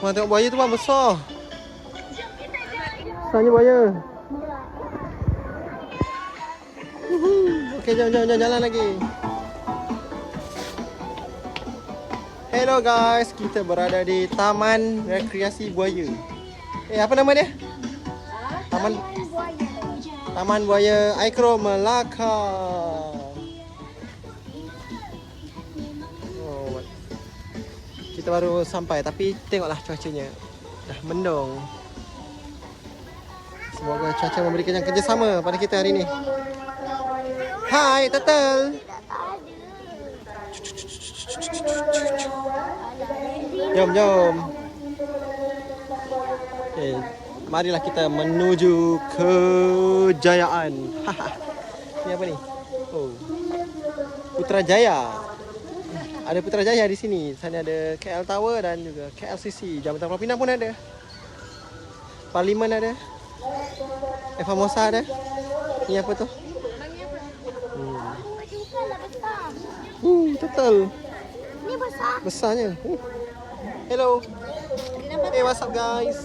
Wah, tengok buaya tu bang, besar. Besarnya buaya. Okey, jom jalan lagi. Hello guys, kita berada di Taman Rekreasi Buaya. Apa nama dia? Taman Buaya Aikro Melaka. Oh, kita baru sampai tapi tengoklah cuacanya. Dah mendung. Semoga cuaca memberikan kerjasama pada kita hari ini. Hai, Turtle. Jom. Okay, marilah kita menuju kejayaan. Ini apa ni? Oh, Putrajaya. Ada Putrajaya di sini. Sana ada KL Tower dan juga KLCC. Jambatan Pulau Pinang pun ada. Parlimen ada. Famosa ada. Ini apa tu? Turtle. Ini besar. Besarnya. Hello. Hey, what's up guys?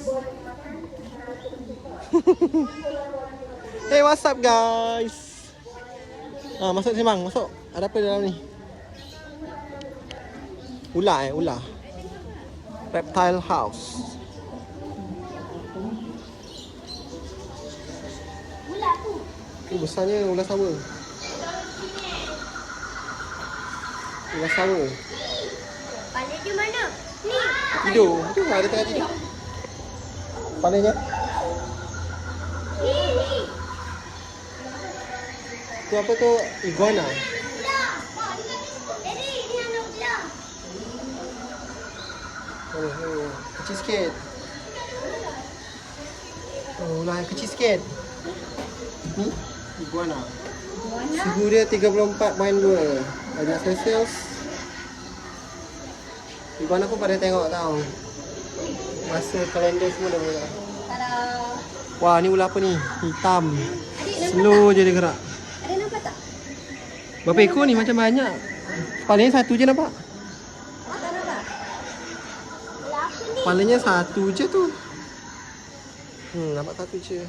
Hey, what's up guys? Masuk sini bang, masuk. Ada apa dalam ni? Ular ular. Reptile house. Ular tu. Ini besarnya ular sawa. Ular sawa. Kepala dia mana? Ni. Tidur. Tu ada tengah tidur. Kepalanya. Ni. Tu apa tu? Iguana. Ular. Jadi ini anak ular. Oh, kecil sikit. Oh, ular yang kecil sikit. Ni iguana. Suhu dia 34.2 darjah Celsius. Iguana pun pada tengok tau. Masa kalender semua dah mula. Wah, ni ular apa ni? Hitam. Slow je dia gerak. Ada nampak tak? Berapa ekor ni? Macam banyak. Kepalanya satu je nampak. Tak nampak. Ular apa ni? Kepalanya satu je tu. Nampak satu je.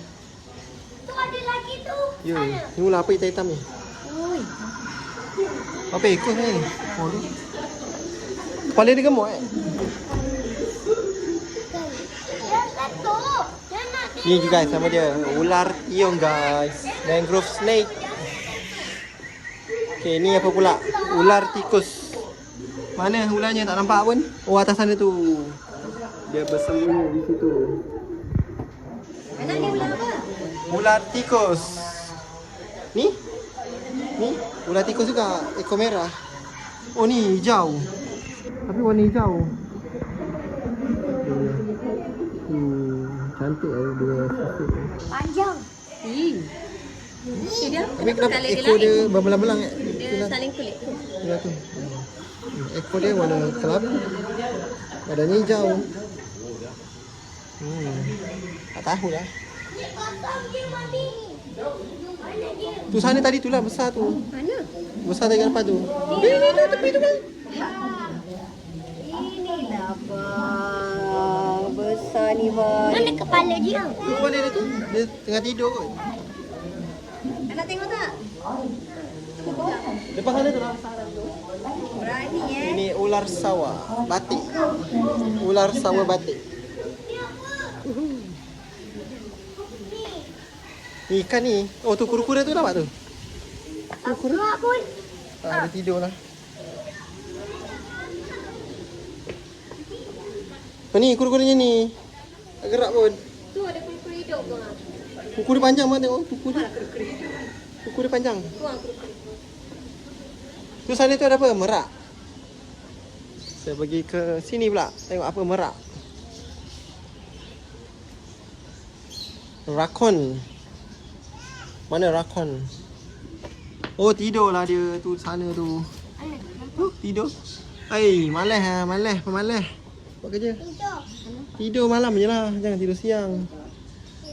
Tu ada lagi tu. Ya, ni ular apa hitam-hitam ni? Oi. Berapa ekor ni? Oh, tu. Kepala dia gemuk Yang satu. Yang nak Ni guys, sama dia. Ular tiong guys. Mangrove snake. Okay, ni apa pula? Ular tikus. Mana ularnya? Tak nampak pun. Oh, atas sana tu. Dia bersembunyi di situ. Anak dia ular apa? Ular tikus. Ni? Ni? Ular tikus juga. Ekor merah. Oh, ni hijau. Tapi warna hijau. Cantik lah dia. Panjang. Dia Tapi kenapa ekor dia berbelang-belang? dia saling kulit. Tengok tu. Ekor dia warna kelabu. Badannya hijau. Tak tahu lah. Ni pasang dia mami. Mana dia? Tu sana tadi tu lah besar tu. Mana? Besar dari depan tu. Ni tepi tu kan. Inilah bang. Besar ni bang. Mana kepala dia? Kepala dia tu. Dia tengah tidur kot. Nak tengok tak? Depan sana tu lah. Berani Ini ular sawa batik. Ular sawa batik. Ni ikan ni. Oh tu kura-kura tu nampak tu. Kura pun. Dia tidur lah. Oh ni kura-kuranya ni. Tak gerak pun. Tu ada kura-kura hidup tu lah. Kuku dia panjang banget tengok. Kuku dia. Kuku dia panjang. Tu lah kura-kura. Tu sana tu ada apa? Merak. Saya pergi ke sini pula. Tengok apa merak. Rakon. Mana rakon? Oh tidurlah dia tu sana tu. Tidur. Hai, malas ah, malas, pemalas. Buat kerja. Tidur malam je lah, jangan tidur siang.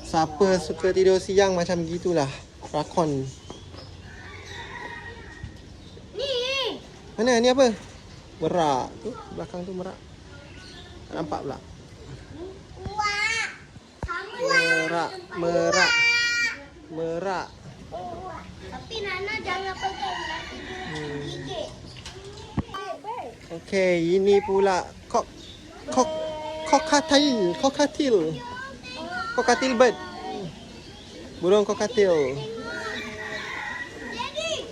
Siapa suka tidur siang macam gitulah. Rakon. Ni. Mana ni apa? Merak. Tu belakang tu merak. Tak nampak pula. Merak, merak, merak. Tapi Nana jangan pegang nanti dia gigit. Okey, ini pula cockatiel bird. Burung cockatiel. Daddy.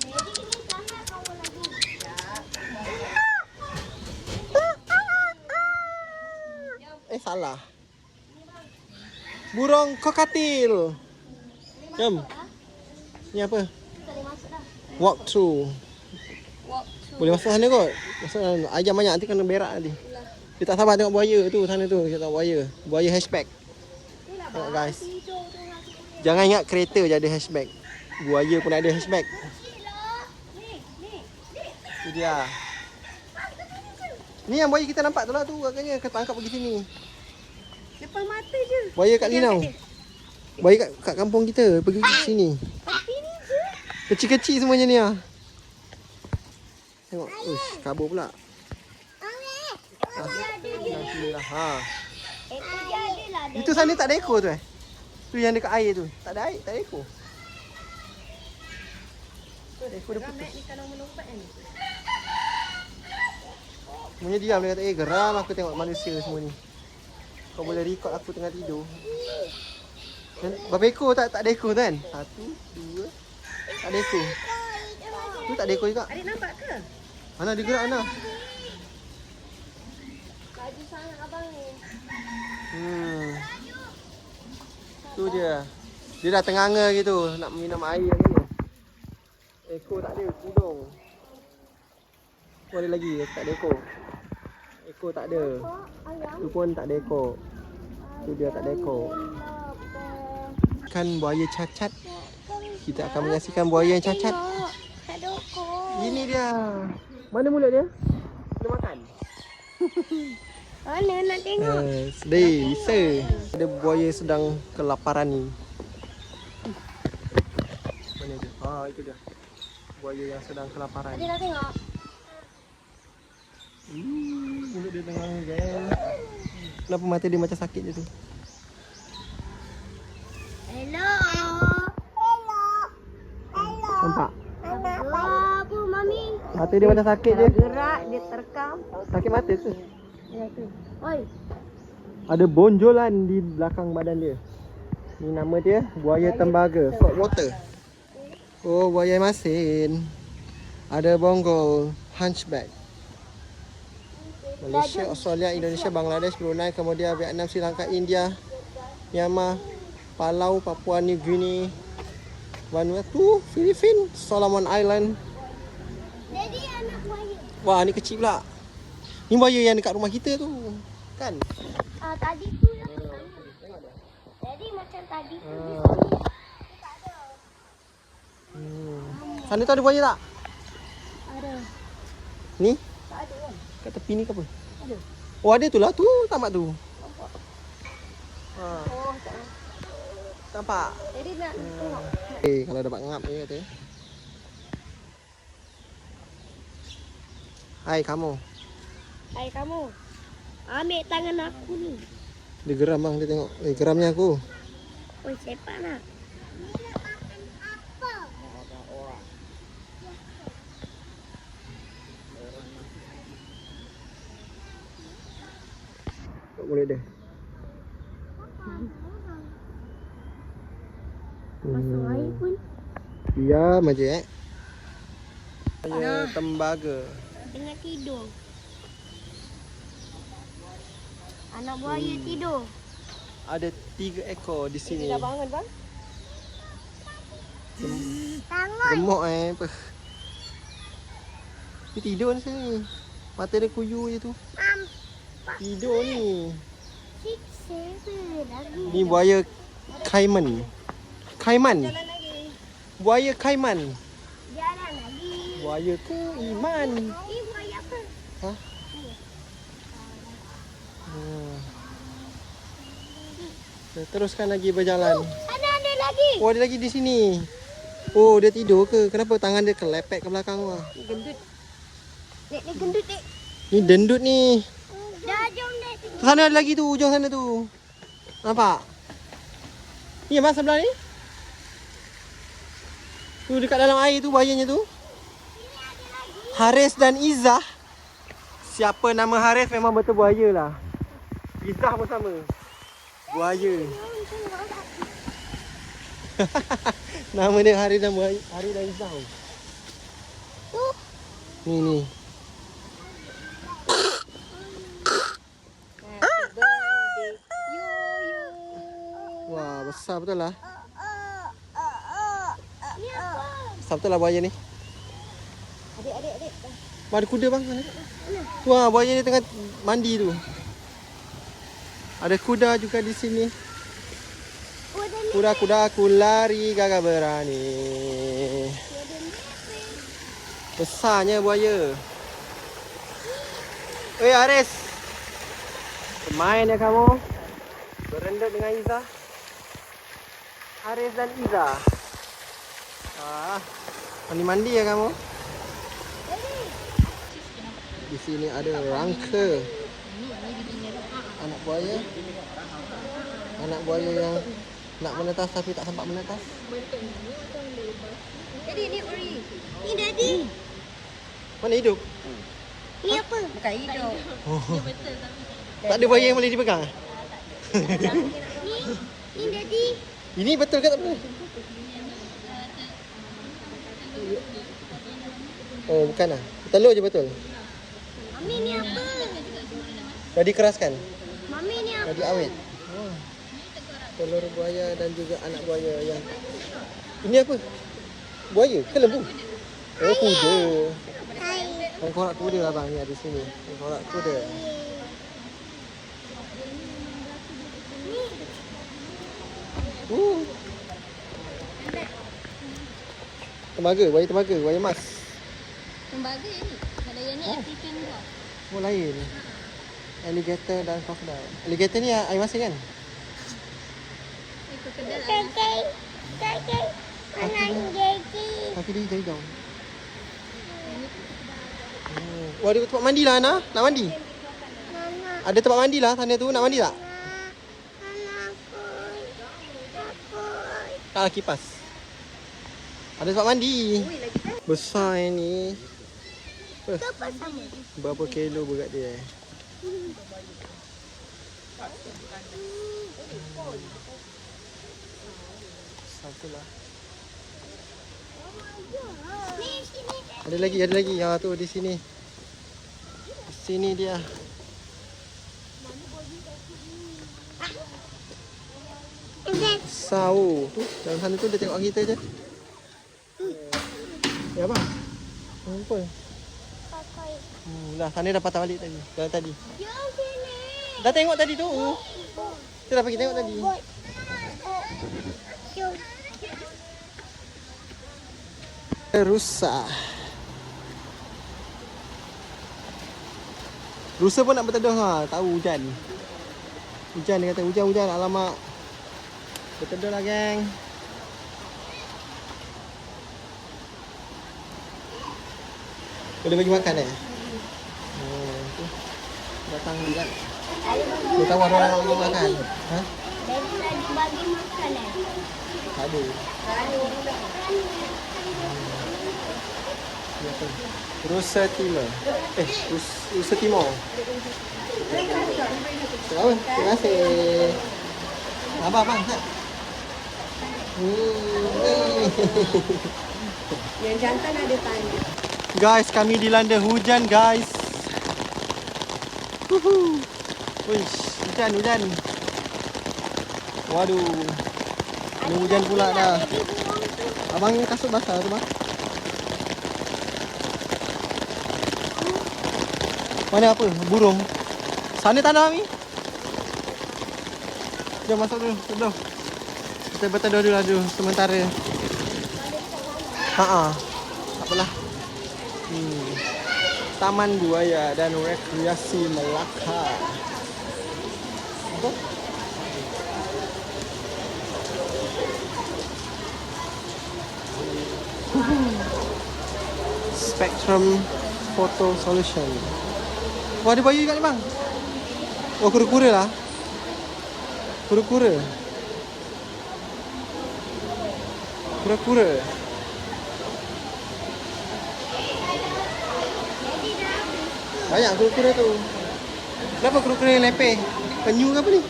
Daddy ini sana kamu lagi. Salah. Burung cockatiel. Jom. Ni apa? Boleh masuk dah. Walk through. Boleh masuk sana kot. Masuk sana. Ayam banyak nanti kena berak nanti. Dia tak sabar tengok buaya tu sana tu. Dia tengok buaya. Buaya hatchback. Tengok guys. Jangan ingat kereta je ada hatchback. Buaya pun ada hatchback. Itu dia. Ni yang buaya kita nampak tu lah tu. Agaknya kita tangkap pergi sini. Depan mata je. Buaya kat Linau. Buaya kat kampung kita. Pergi ke sini. Tapi ni je. Kecil-kecil semuanya ni lah. Tengok. Uish, kabur pula. Alhamdulillah. Ha. Itu dia ada lah. Itu sana tak ada ekor tu Tu yang dekat air tu. Tak ada air, tak ada ekor. Ekor dia putus. Ni kalau melompat kan. Semuanya diam dia kata, geram aku tengok manusia semua ni. Kau boleh record aku tengah tidur. Berapa ekor tak ada ekor tu kan? 1, 2. Tak ada ekor. Tu tak ada ekor juga. Adik nampak ke? Ana dia gerak Ana. Laju sangat abang ni. Tu dia. Dia dah tenganga gitu nak minum air kan ni. Ekor tak ada, kudung. Boleh lagi, tak ada ekor. Ekor tak ada. Tu pun tak ada ekor. Tu dia tak ada ekor. Kan buaya cacat. Kita akan menyaksikan buaya yang cacat. Ada kok. Ini dia. Mana mulut dia? Dia makan. Mana nak tengok? Sedih, bisa. Ada buaya sedang kelaparan ni. Mana dia? Itu dia. Buaya yang sedang kelaparan. Adik nak tengok? Mulut dia tengah guys. Kenapa mata dia macam sakit je tu? Hello. Hello. Hello. Nampak? Apa mami? Mata dia macam sakit je. Gerak dia terkam. Sakit mata ke? Oi. Ada bonjolan di belakang badan dia. Ni nama dia buaya tembaga, saltwater. Oh, buaya masin. Ada bonggol, hunchback. Malaysia, Australia, Indonesia, Bangladesh, Brunei, kemudian Vietnam, Sri Lanka, India, Myanmar, Palau, Papua New Guinea, Vanuatu, Filipina, Solomon Island. Jadi anak buaya. Wah, ni kecil pula. Ni buaya yang dekat rumah kita tu. Kan? Tadi tu yang jadi macam tadi tu. Tak ada. Sana tu ada buaya tak? Ada. Ni? Tak ada kan? Kat tepi ni ke apa? Ada. Oh, ada tu lah tu. Tampak tu. Oh, tak ada. Nampak? Jadi nak tengok. Kalau dapat ngap dia kata. Hai kamu. Hai kamu. Ambil tangan aku ni. Dia geram bang, dia tengok. Geramnya aku. Oi, sepak nak. Tak boleh dia. Masuk air pun. Diam aja Buaya tembaga. Tengah tidur. Anak buaya tidur. Ada 3 ekor di sini. Dah bangun bang? Tangan. Gemuk apa. Dia tidur ni sini. Mata dia kuyu je tu. Tidur ni. 6, 7 lagi. Ni buaya Cayman. Cayman. Jalan lagi. Buaya Cayman. Jalan lagi. Buaya Cayman. Ini buaya apa? Ha? Teruskan lagi berjalan. Sana ada lagi. Oh, ada lagi di sini. Oh, dia tidur ke? Kenapa tangan dia kelepek ke belakang wah? Gendut. Nek, ni gendut, Nek. Ni dendut ni. Dah, jom, Nek. Sana ada lagi tu, ujung sana tu. Nampak? Ni abang sebelah ni. Tu dekat dalam air tu buayanya tu. Haris dan Izzah. Siapa nama Haris memang betul buaya lah. Izzah pun sama. Buaya. Nama dia Haris dan buaya. Haris dan Izzah. Ni. Wah, besar betul lah. Ni apa? Besar betul lah buaya ni. Adik. Ada kuda bang sana. Wah, buaya ni tengah mandi tu. Ada kuda juga di sini. Kuda-kuda aku lari gagah berani. Besarnya buaya. Oi Aris. Main ya kamu. Berendam dengan Izzah. Haris dan Izzah. Mandi-mandi ya kamu. Di sini ada rangka. Anak buaya. Anak buaya yang nak menetas tapi tak sempat menetas. Jadi ni Uri. Ni Daddy. Mana hidup? Ni apa? Bukan hidup. Tak ada buaya yang boleh dipegang. Ni Daddy. Ini betul ke tak betul? Oh, bukan lah. Telur je betul. Mami ni apa? Dah dikeraskan. Mami ni apa? Dah diawet. Telur buaya dan juga anak buaya yang... Ini apa? Buaya ke lembu? Oh, kuda. Hai. Tengkorak kuda abang ni ada di sini. Tengkorak kuda. Buaya tembaga, buaya emas. Tembaga ni. Kalau yang ni African dwarf. Oh lain. Alligator dan crocodile. Alligator ni air masin kan? Kakek. Anak Daddy. Kaki dia hijau-hijau. Wah, ada tempat mandi lah Ana. Nak mandi? Mama. Ada tempat mandi lah sana tu. Nak mandi tak? Anakku. Tak kipas. Ada tempat mandi. Besar ni. Apa sama? Berapa kilo berat dia? Satu lah. Ni sini. Ada lagi. Ha tu di sini. Di sini dia. Sau. Tu dalam sana tu dia tengok kita je. Ya apa? Apa? Pakai. Dah sana dah patah balik tadi. Dah tadi. Yang sini. Dah tengok tadi tu. Kita dah pergi tengok tadi. Rusa. Rusa pun nak berteduh ha. Tahu hujan. Hujan dia kata hujan. Alamak. Berteduh lah geng. Boleh bagi makan tu. Datang juga. Dia tahu ada orang nak bagi makan. Ha? Daddy tadi bagi makan Tak ada. Rusa Timur. Rusa Timur. Oh, terima kasih. Abang, tak? Yang jantan ada tanya. Guys, kami dilanda hujan, guys. Wish, hujan. Waduh. Ini hujan pula dah. Abang ni kasut basah tu, bang. Mana apa? Burung. Sana tanah ni. Jom masuk dulu, teduh. Kita berteduh dulu sementara. Tak apalah. Taman Buaya dan Rekreasi Melaka. Apa? Spectrum Photo Solution. Wah, ada bayi kat ni bang. Oh, kura-kura lah. Kura-kura. Kura-kura. Banyak kura-kura tu. Kenapa kura-kura yang lepeh? Penyu ke apa ni?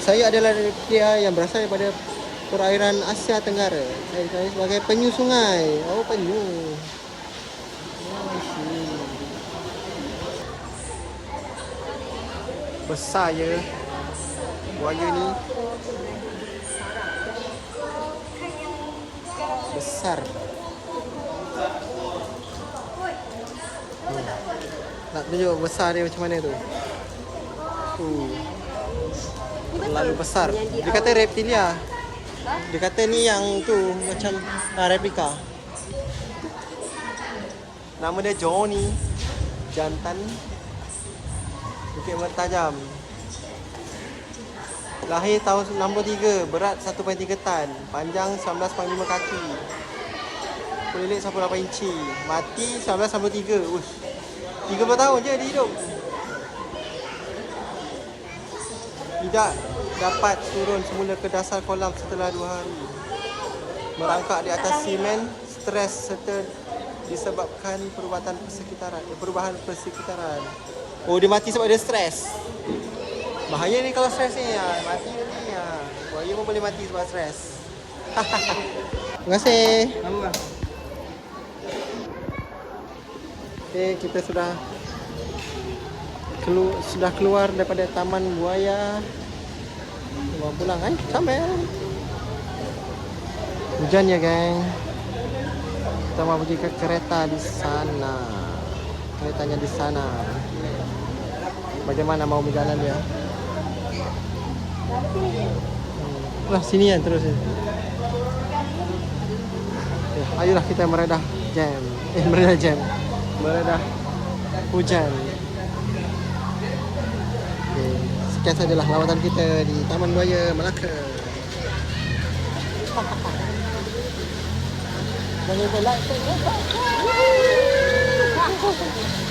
Saya adalah dia yang berasal daripada perairan Asia Tenggara. Saya dikenali sebagai penyu sungai. Oh, penyu. Oh, I see. Besar je buaya ni. Besar. Nak tunjuk besar dia macam mana tu. Terlalu besar. Dia kata reptilia. Dia kata ni yang tu macam replika. Nama dia Johnny. Jantan. Bukit Mertajam. Lahir tahun 63, berat 1.3 tan, panjang 19.5 kaki. Kulit 18 inci. Mati 1993. 30 tahun je dia hidup. Tidak dapat turun semula ke dasar kolam setelah 2 hari. Merangkak di atas simen, stres serta disebabkan perubahan persekitaran. Oh, dia mati sebab dia stres. Bahaya ni kalau stres ni ya. Mati ni ya. Buaya pun boleh mati sebab stres. Terima kasih. Okey, kita sudah keluar daripada taman buaya. Mau pulang kan? Sampai. Hujan ya, geng. Kita mau pergi ke kereta di sana. Keretanya di sana. Bagaimana mau berjalan dia? Lah sini kan terus. Ya, ayolah kita meredah jam. Meredah hujan. Okay. Sekian sajalah lawatan kita di Taman Buaya Melaka. Jangan lupa like, share, dan subscribe.